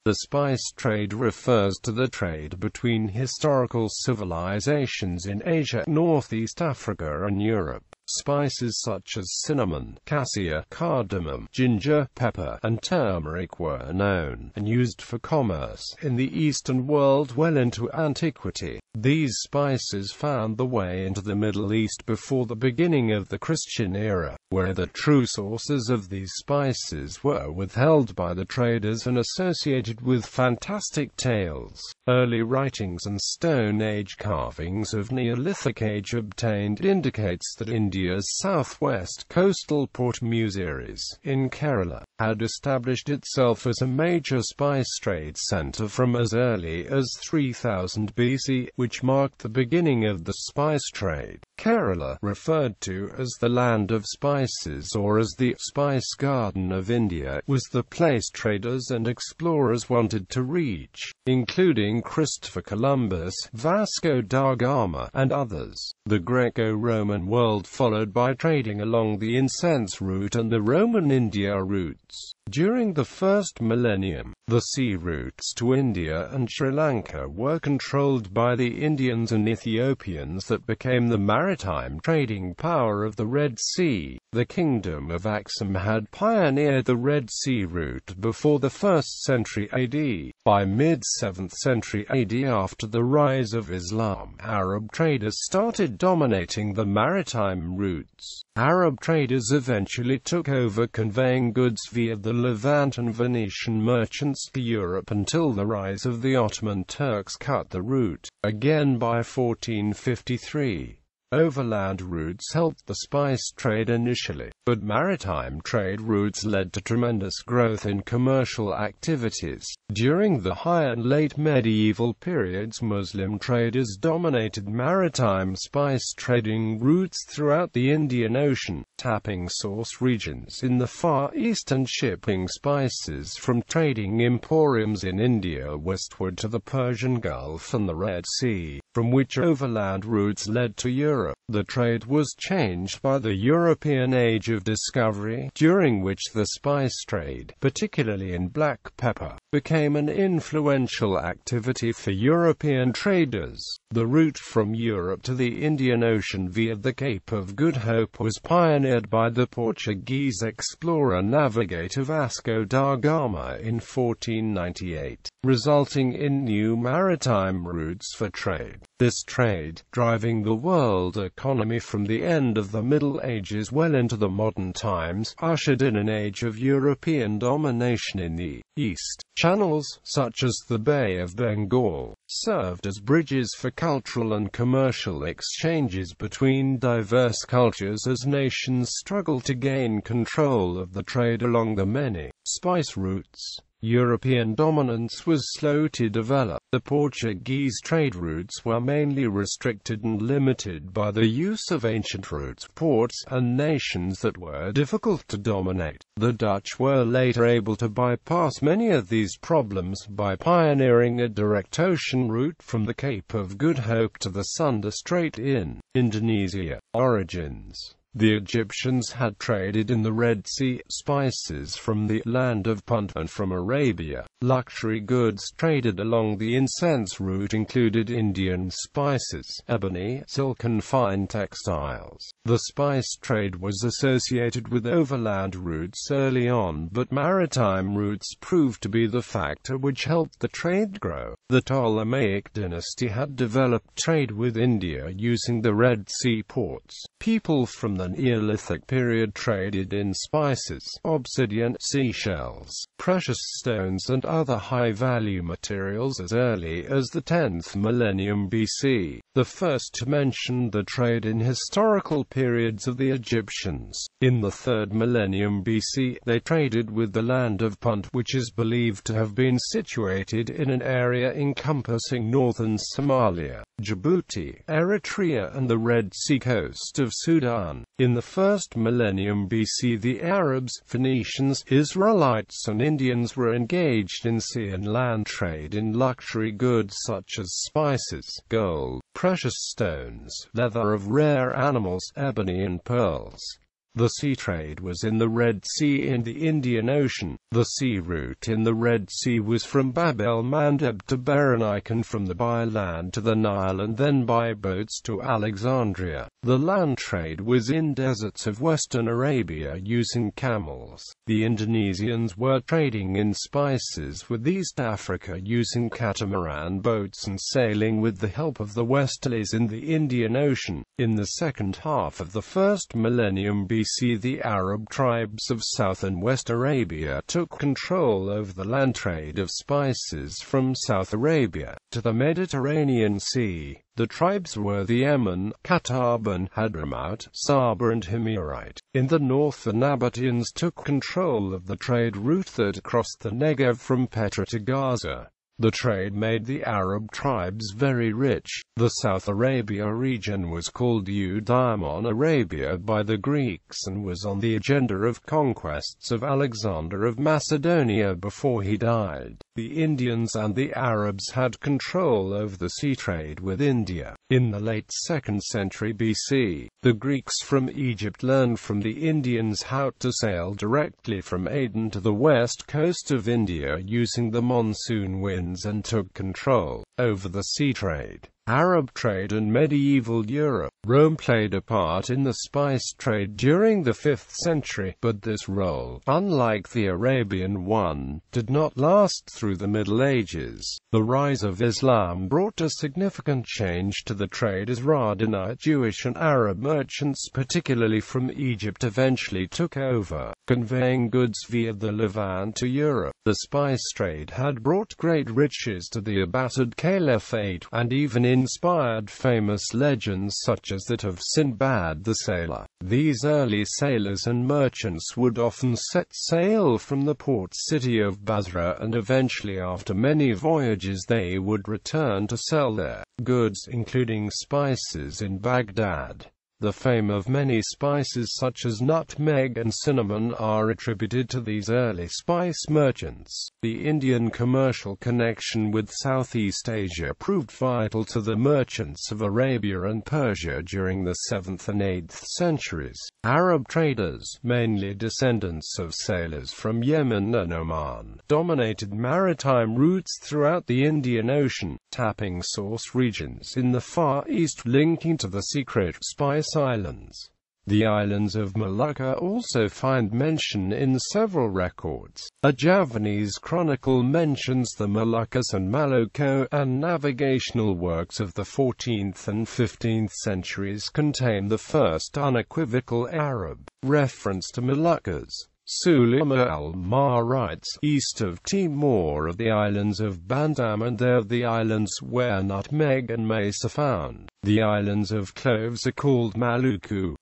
The spice trade refers to the trade between historical civilizations in Asia, Northeast Africa and Europe. Spices such as cinnamon, cassia, cardamom, ginger, pepper, and turmeric were known and used for commerce in the Eastern world well into antiquity. These spices found their way into the Middle East before the beginning of the Christian era, where the true sources of these spices were withheld by the traders and associated with fantastic tales. Early writings and Stone Age carvings of Neolithic age obtained indicates that India's southwest coastal port Muziris, in Kerala, had established itself as a major spice trade center from as early as 3000 BC, which marked the beginning of the spice trade. Kerala, referred to as the land of spices or as the spice garden of India, was the place traders and explorers wanted to reach, including Christopher Columbus, Vasco da Gama, and others. The Greco-Roman world followed by trading along the incense route and the Roman India routes. During the first millennium, the sea routes to India and Sri Lanka were controlled by the Indians and Ethiopians that became the maritime trading power of the Red Sea. The Kingdom of Aksum had pioneered the Red Sea route before the 1st century AD. By mid-7th century AD, after the rise of Islam, Arab traders started dominating the maritime routes. Arab traders eventually took over conveying goods via the Levant and Venetian merchants to Europe until the rise of the Ottoman Turks cut the route. Again by 1453. Overland routes helped the spice trade initially, but maritime trade routes led to tremendous growth in commercial activities. During the High and Late Medieval periods, Muslim traders dominated maritime spice trading routes throughout the Indian Ocean, tapping source regions in the Far East and shipping spices from trading emporiums in India westward to the Persian Gulf and the Red Sea, from which overland routes led to Europe. The trade was changed by the European Age of Discovery, during which the spice trade, particularly in black pepper, became an influential activity for European traders. The route from Europe to the Indian Ocean via the Cape of Good Hope was pioneered by the Portuguese explorer-navigator Vasco da Gama in 1498, resulting in new maritime routes for trade. This trade, driving the world economy from the end of the Middle Ages well into the modern times, ushered in an age of European domination in the East. Channels, such as the Bay of Bengal, served as bridges for cultural and commercial exchanges between diverse cultures as nations struggled to gain control of the trade along the many spice routes. European dominance was slow to develop. The Portuguese trade routes were mainly restricted and limited by the use of ancient routes, ports, and nations that were difficult to dominate. The Dutch were later able to bypass many of these problems by pioneering a direct ocean route from the Cape of Good Hope to the Sunda Strait in Indonesia. Origins. The Egyptians had traded in the Red Sea, spices from the land of Punt and from Arabia. Luxury goods traded along the incense route included Indian spices, ebony, silk and fine textiles. The spice trade was associated with overland routes early on, but maritime routes proved to be the factor which helped the trade grow. The Ptolemaic dynasty had developed trade with India using the Red Sea ports. People from the Neolithic period traded in spices, obsidian, seashells, precious stones and other high-value materials as early as the 10th millennium BC. The first to mention the trade in historical periods of the Egyptians. In the 3rd millennium BC, they traded with the land of Punt, which is believed to have been situated in an area encompassing northern Somalia, Djibouti, Eritrea and the Red Sea coast of Sudan. In the 1st millennium BC, the Arabs, Phoenicians, Israelites and Indians were engaged in sea and land trade in luxury goods such as spices, gold, precious stones, leather of rare animals, ebony and pearls. The sea trade was in the Red Sea and the Indian Ocean. The sea route in the Red Sea was from Bab el-Mandeb to Berenik, and from the by land to the Nile, and then by boats to Alexandria. The land trade was in deserts of western Arabia using camels. The Indonesians were trading in spices with East Africa using catamaran boats and sailing with the help of the westerlies in the Indian Ocean. In the second half of the first millennium BC, the Arab tribes of South and West Arabia took control over the land trade of spices from South Arabia to the Mediterranean Sea. The tribes were the Yemen, Qatarban, Hadramaut, Saba and Himyarite. In the north, the Nabateans took control of the trade route that crossed the Negev from Petra to Gaza. The trade made the Arab tribes very rich. The South Arabia region was called Eudaimon Arabia by the Greeks and was on the agenda of conquests of Alexander of Macedonia before he died. The Indians and the Arabs had control over the sea trade with India. In the late 2nd century BC, the Greeks from Egypt learned from the Indians how to sail directly from Aden to the west coast of India using the monsoon winds and took control over the sea trade. Arab trade and medieval Europe. Rome played a part in the spice trade during the 5th century, but this role, unlike the Arabian one, did not last through the Middle Ages. The rise of Islam brought a significant change to the trade as Radhanite Jewish and Arab merchants, particularly from Egypt, eventually took over, conveying goods via the Levant to Europe. The spice trade had brought great riches to the Abbasid Caliphate, and even inspired famous legends such as that of Sinbad the Sailor. These early sailors and merchants would often set sail from the port city of Basra, and eventually, after many voyages, they would return to sell their goods, including spices, in Baghdad. The fame of many spices such as nutmeg and cinnamon are attributed to these early spice merchants. The Indian commercial connection with Southeast Asia proved vital to the merchants of Arabia and Persia during the 7th and 8th centuries. Arab traders, mainly descendants of sailors from Yemen and Oman, dominated maritime routes throughout the Indian Ocean, tapping source regions in the Far East linking to the secret spice islands. The islands of Malacca also find mention in several records. A Javanese chronicle mentions the Moluccas and Maloko, and navigational works of the 14th and 15th centuries contain the first unequivocal Arab reference to Moluccas. Sulaiman al-Mahr writes, east of Timor are the islands of Bandam, and there the islands where nutmeg and mace are found. The islands of cloves are called Maluku.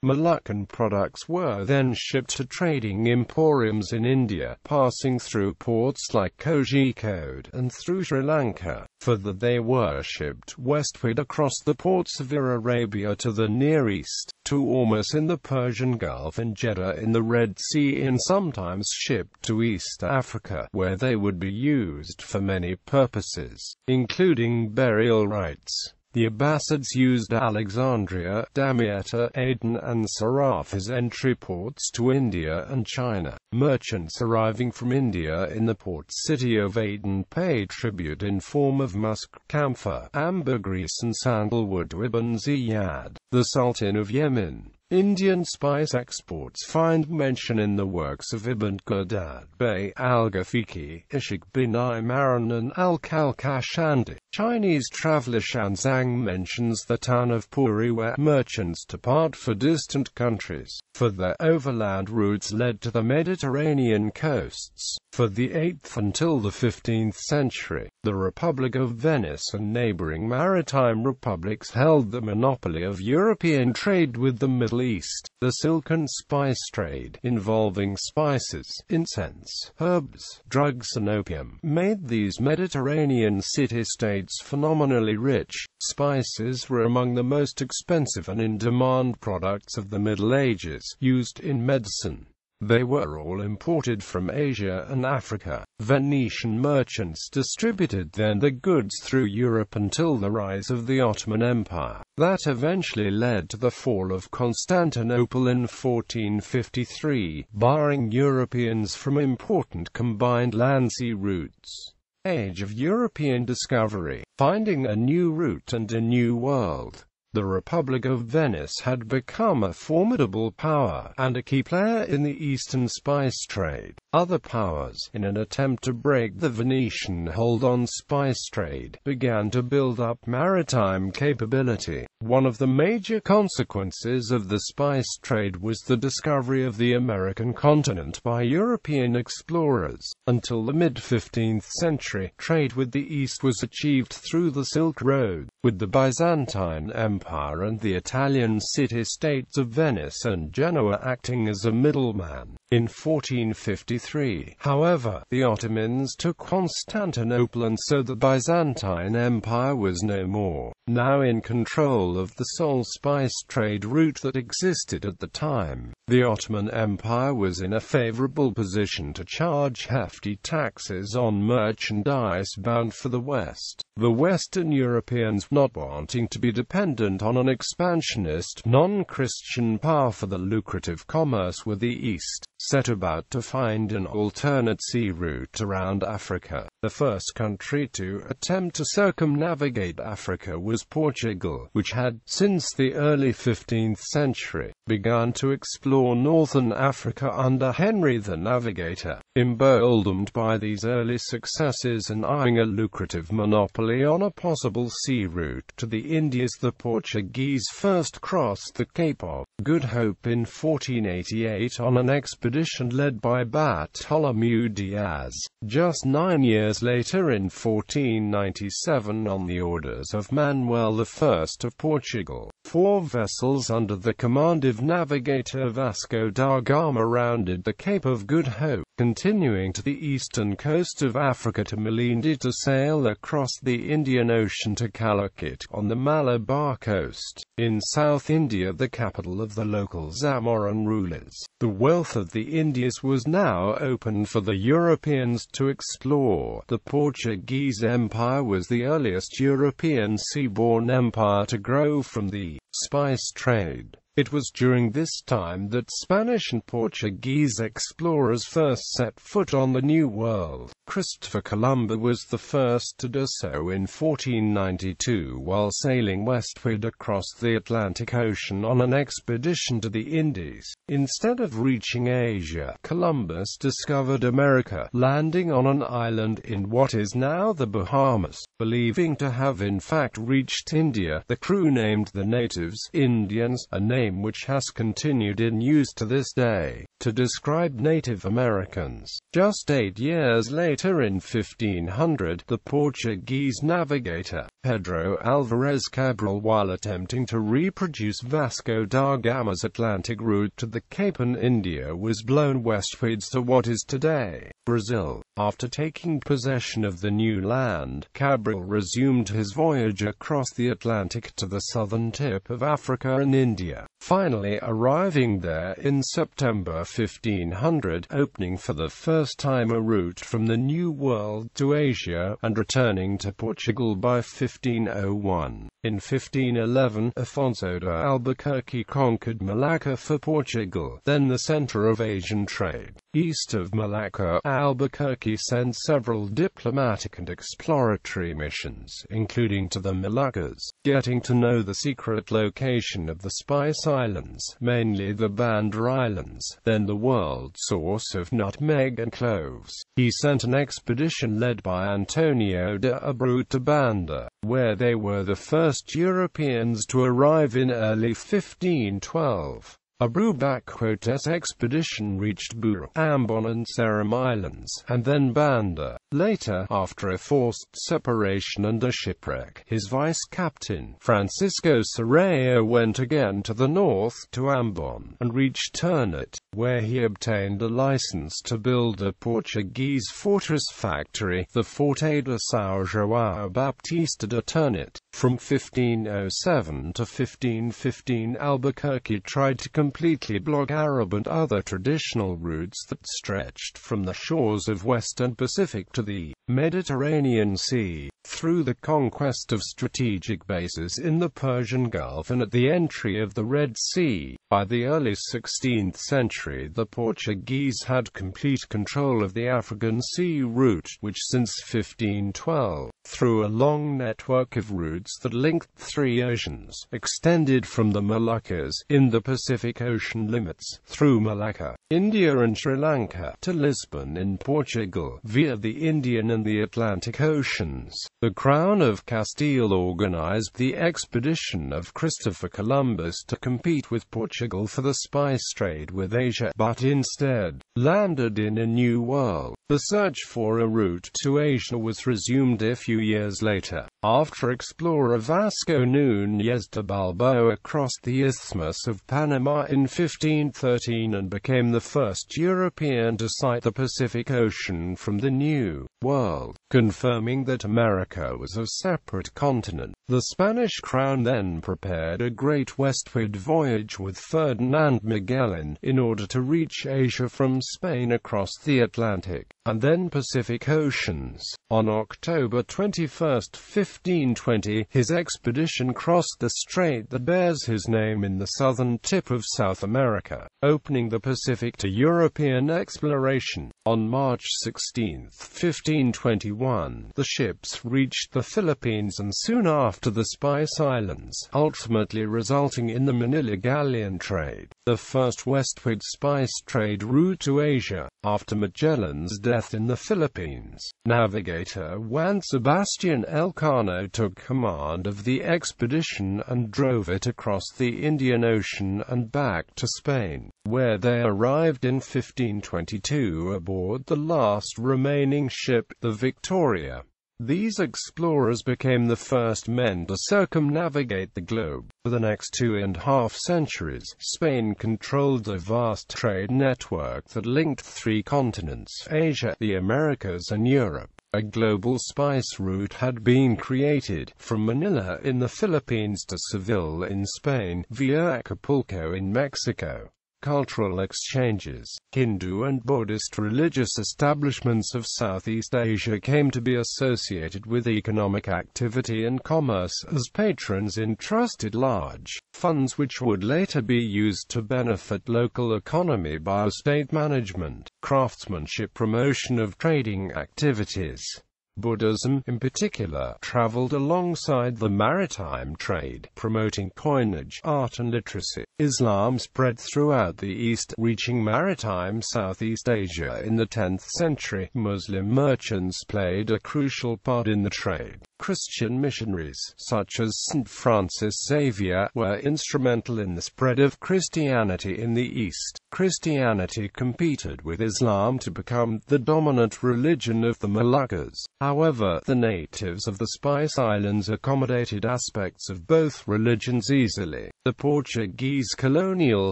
Moluccan products were then shipped to trading emporiums in India, passing through ports like Kozhikode and through Sri Lanka. Further, they were shipped westward across the ports of Arabia to the Near East, to Ormus in the Persian Gulf and Jeddah in the Red Sea, and sometimes shipped to East Africa, where they would be used for many purposes, including burial rites. The Abbasids used Alexandria, Damietta, Aden and Saraf as entry ports to India and China. Merchants arriving from India in the port city of Aden paid tribute in form of musk, camphor, ambergris and sandalwood to Ibn Ziyad, the Sultan of Yemen. Indian spice exports find mention in the works of Ibn Goddard, Bay al-Ghafiqi, Ishaq bin Imaran and al-Kalkashandi. Chinese traveler Shanzang mentions the town of Puri, where merchants depart for distant countries, for their overland routes led to the Mediterranean coasts. For the 8th until the 15th century, the Republic of Venice and neighboring maritime republics held the monopoly of European trade with the Middle East. The silk and spice trade, involving spices, incense, herbs, drugs and opium, made these Mediterranean city-states phenomenally rich. Spices were among the most expensive and in-demand products of the Middle Ages, used in medicine, They were all imported from Asia and Africa. Venetian merchants distributed then the goods through Europe until the rise of the Ottoman Empire. That eventually led to the fall of Constantinople in 1453, barring Europeans from important combined land-sea routes. Age of European discovery. Finding a new route and a new world. The Republic of Venice had become a formidable power, and a key player in the Eastern spice trade. Other powers, in an attempt to break the Venetian hold on spice trade, began to build up maritime capability. One of the major consequences of the spice trade was the discovery of the American continent by European explorers. Until the mid-15th century, trade with the East was achieved through the Silk Road, with the Byzantine Empire and the Italian city-states of Venice and Genoa acting as a middleman. In 1453, however, the Ottomans took Constantinople, and so the Byzantine Empire was no more. Now in control of the sole spice trade route that existed at the time, the Ottoman Empire was in a favorable position to charge hefty taxes on merchandise bound for the West. The Western Europeans, not wanting to be dependent on an expansionist, non-Christian power for the lucrative commerce with the East, set about to find an alternate sea route around Africa. The first country to attempt to circumnavigate Africa was Portugal, which had, since the early 15th century, begun to explore northern Africa under Henry the Navigator. Emboldened by these early successes and eyeing a lucrative monopoly on a possible sea route to the Indies, the Portuguese first crossed the Cape of Good Hope in 1488 on an expedition led by Bartholomew Diaz. Just 9 years later, in 1497, on the orders of Manuel I of Portugal, 4 vessels under the command of navigator Vasco da Gama rounded the Cape of Good Hope, continuing to the eastern coast of Africa to Malindi to sail across the Indian Ocean to Calicut on the Malabar coast. In South India, the capital of the local Zamorin rulers, the wealth of the Indies was now open for the Europeans to explore. The Portuguese Empire was the earliest European seaborne empire to grow from the spice trade. It was during this time that Spanish and Portuguese explorers first set foot on the New World. Christopher Columbus was the first to do so in 1492 while sailing westward across the Atlantic Ocean on an expedition to the Indies. Instead of reaching Asia, Columbus discovered America, landing on an island in what is now the Bahamas. Believing to have in fact reached India, the crew named the natives Indians, a name which has continued in use to this day, to describe Native Americans. Just 8 years later, in 1500, the Portuguese navigator Pedro Alvarez Cabral, while attempting to reproduce Vasco da Gama's Atlantic route to the Cape in India, was blown westwards to what is today Brazil. After taking possession of the new land, Cabral resumed his voyage across the Atlantic to the southern tip of Africa and India, finally arriving there in September 1500, opening for the first time a route from the New World to Asia, and returning to Portugal by 1501. In 1511, Afonso de Albuquerque conquered Malacca for Portugal, then the center of Asian trade. East of Malacca, Albuquerque sent several diplomatic and exploratory missions, including to the Moluccas, getting to know the secret location of the Spice Islands, mainly the Banda Islands, then the world source of nutmeg and cloves. He sent an expedition led by Antonio de Abreu to Banda, where they were the first Europeans to arrive in early 1512. Abreu's expedition reached Buru, Ambon and Seram Islands, and then Banda. Later, after a forced separation and a shipwreck, his vice-captain, Francisco Saraya, went again to the north, to Ambon, and reached Ternate, where he obtained a license to build a Portuguese fortress factory, the Forte de São João Baptista de Ternate. From 1507 to 1515, Albuquerque tried to completely block Arab and other traditional routes that stretched from the shores of Western Pacific to the Mediterranean Sea, through the conquest of strategic bases in the Persian Gulf and at the entry of the Red Sea. By the early 16th century, the Portuguese had complete control of the African Sea route, which since 1512, through a long network of routes that linked three oceans, extended from the Moluccas, in the Pacific Ocean limits, through Malacca, India and Sri Lanka, to Lisbon in Portugal, via the Indian and the Atlantic Oceans. The Crown of Castile organized the expedition of Christopher Columbus to compete with Portugal for the spice trade with Asia, but instead landed in a new world. The search for a route to Asia was resumed a few years later, after explorer Vasco Núñez de Balboa crossed the Isthmus of Panama in 1513 and became the first European to sight the Pacific Ocean from the New World, confirming that America was a separate continent. The Spanish crown then prepared a great westward voyage with Ferdinand Magellan, in order to reach Asia from Spain across the Atlantic and then Pacific Oceans. On October 21, 1520, his expedition crossed the strait that bears his name in the southern tip of South America, opening the Pacific to European exploration. On March 16, 1521, the ships reached the Philippines and soon after the Spice Islands, ultimately resulting in the Manila galleon trade, the first westward spice trade route to Asia, after Magellan's death in the Philippines. Navigator Juan Sebastian Elcano took command of the expedition and drove it across the Indian Ocean and back to Spain, where they arrived in 1522 aboard the last remaining ship, the Victoria. These explorers became the first men to circumnavigate the globe. For the next 2.5 centuries, Spain controlled a vast trade network that linked three continents, Asia, the Americas and Europe. A global spice route had been created, from Manila in the Philippines to Seville in Spain, via Acapulco in Mexico. Cultural exchanges. Hindu and Buddhist religious establishments of Southeast Asia came to be associated with economic activity and commerce, as patrons entrusted large funds which would later be used to benefit local economy by state management, craftsmanship, promotion of trading activities. Buddhism, in particular, traveled alongside the maritime trade, promoting coinage, art and literacy. Islam spread throughout the East, reaching maritime Southeast Asia in the 10th century. Muslim merchants played a crucial part in the trade. Christian missionaries, such as St. Francis Xavier, were instrumental in the spread of Christianity in the East. Christianity competed with Islam to become the dominant religion of the Moluccas. However, the natives of the Spice Islands accommodated aspects of both religions easily. The Portuguese colonial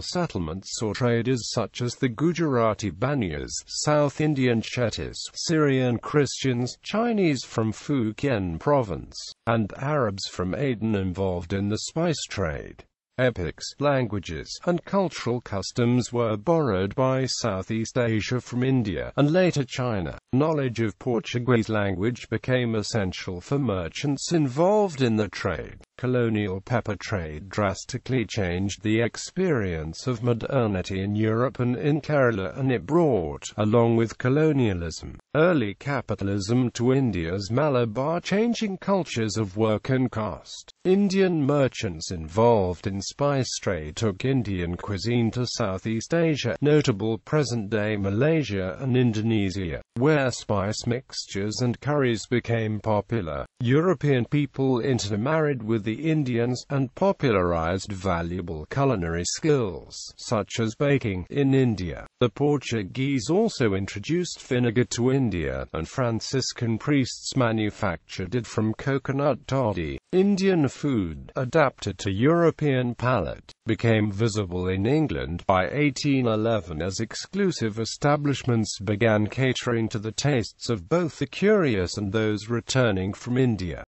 settlements saw traders such as the Gujarati Banyas, South Indian Chettis, Syrian Christians, Chinese from Fujian province, and Arabs from Aden involved in the spice trade. Epics, languages, and cultural customs were borrowed by Southeast Asia from India, and later China. Knowledge of Portuguese language became essential for merchants involved in the trade. Colonial pepper trade drastically changed the experience of modernity in Europe and in Kerala, and it brought, along with colonialism, early capitalism to India's Malabar, changing cultures of work and caste. Indian merchants involved in spice trade took Indian cuisine to Southeast Asia, notable present-day Malaysia and Indonesia, where spice mixtures and curries became popular. European people intermarried with the Indians, and popularized valuable culinary skills, such as baking, in India. The Portuguese also introduced vinegar to India, and Franciscan priests manufactured it from coconut toddy. Indian food, adapted to European palate, became visible in England by 1811 as exclusive establishments began catering to the tastes of both the curious and those returning from India.